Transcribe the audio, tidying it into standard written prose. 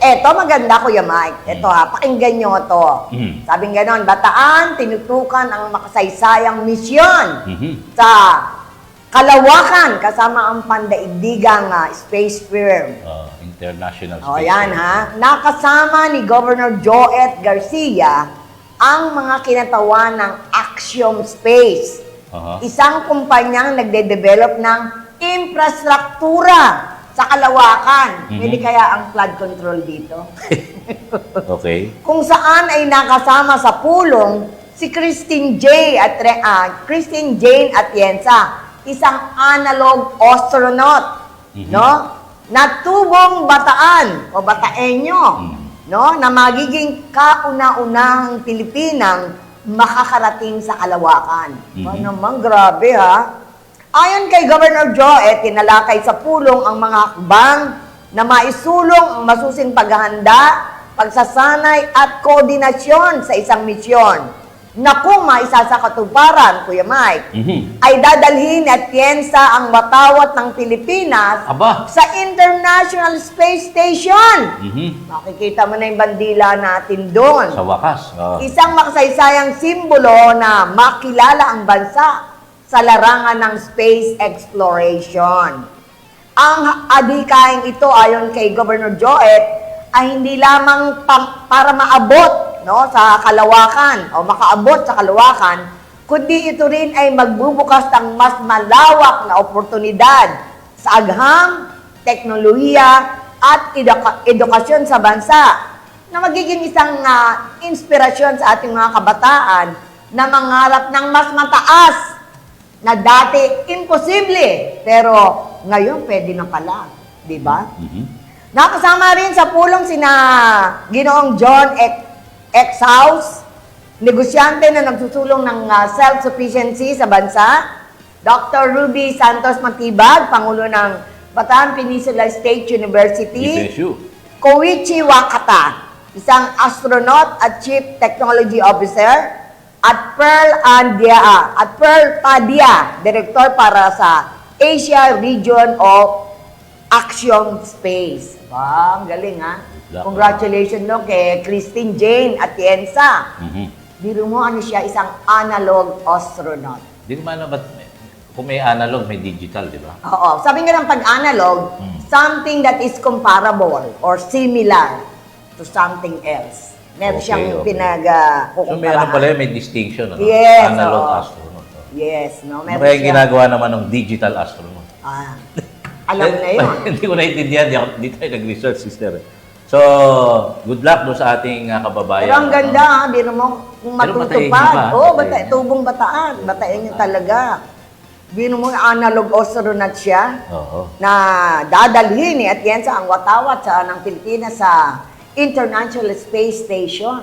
Eto, maganda, Kuya Mike. Eto ha, pakinggan nyo to. Sabing ganon, Bataan, tinutukan ang makasaysayang misyon sa kalawakan kasama ang pandaigdigang space firm. International Space O yan ha, nakasama ni Governor Joet Garcia ang mga kinatawan ng Axiom Space. Isang kumpanyang nagde-develop ng infrastruktura sa kalawakan. Hindi kaya ang flood control dito? Okay. Kung saan ay nakasama sa pulong si Christine Jane Atienza, isang analog astronaut, no? Natubong Bataan o Bataeño, no? Na magiging kauna-unahang Pilipinang makakarating sa kalawakan. Naman, grabe ha. Ayon kay Governor Joet, tinalakay sa pulong ang mga hakbang na maisulong ang masusing paghahanda, pagsasanay at koordinasyon sa isang misyon na kung maisa sa katuparan, Kuya Mike, ay dadalhin at Atienza ang watawat ng Pilipinas sa International Space Station. Makikita mo na yung bandila natin doon. Sa wakas. Isang makasaysayang simbolo na makilala ang bansa sa larangan ng space exploration. Ang adhikaing ito ayon kay Governor Joet ay hindi lamang para maabot, no, sa kalawakan o makaabot sa kalawakan, kundi ito rin ay magbubukas ng mas malawak na oportunidad sa agham, teknolohiya at edukasyon sa bansa na magiging isang inspirasyon sa ating mga kabataan na mangarap ng mas mataas na dati imposible, pero ngayon pwede na pala, di ba? Nakasama rin sa pulong sina Ginoong John Exhaus, negosyante na nagsusulong ng self-sufficiency sa bansa, Dr. Ruby Santos Matibag, Pangulo ng Bataan Peninsula State University, Koichi Wakata, isang astronaut at Chief Technology Officer, at Pearl Padia, Director para sa Asia Region of Axiom Space. Ang galing ha. Congratulations no kay Christine Jane Atienza. Biro mo ano siya, isang analog astronaut. Di naman na kung may analog, may digital, di ba? Oo. Sabi nga ng pag-analog, something that is comparable or similar to something else. Meron siyang So may ano pala, may distinction, ano? Yes, Analog astronaut. Yes, no? Meron Kaya ginagawa naman ng digital astronaut. Alam na yun. Hindi ko naintindihan, di tayo nag-research, sister. So, good luck do sa ating kababayan. Pero ang ganda ha, biro mo, kung matutupad. Oo, tubong Bataan. Bataan niya talaga. Biro mo, analog astronaut siya na dadalhin ni Atienza ang watawat ng Pilipinas sa International Space Station.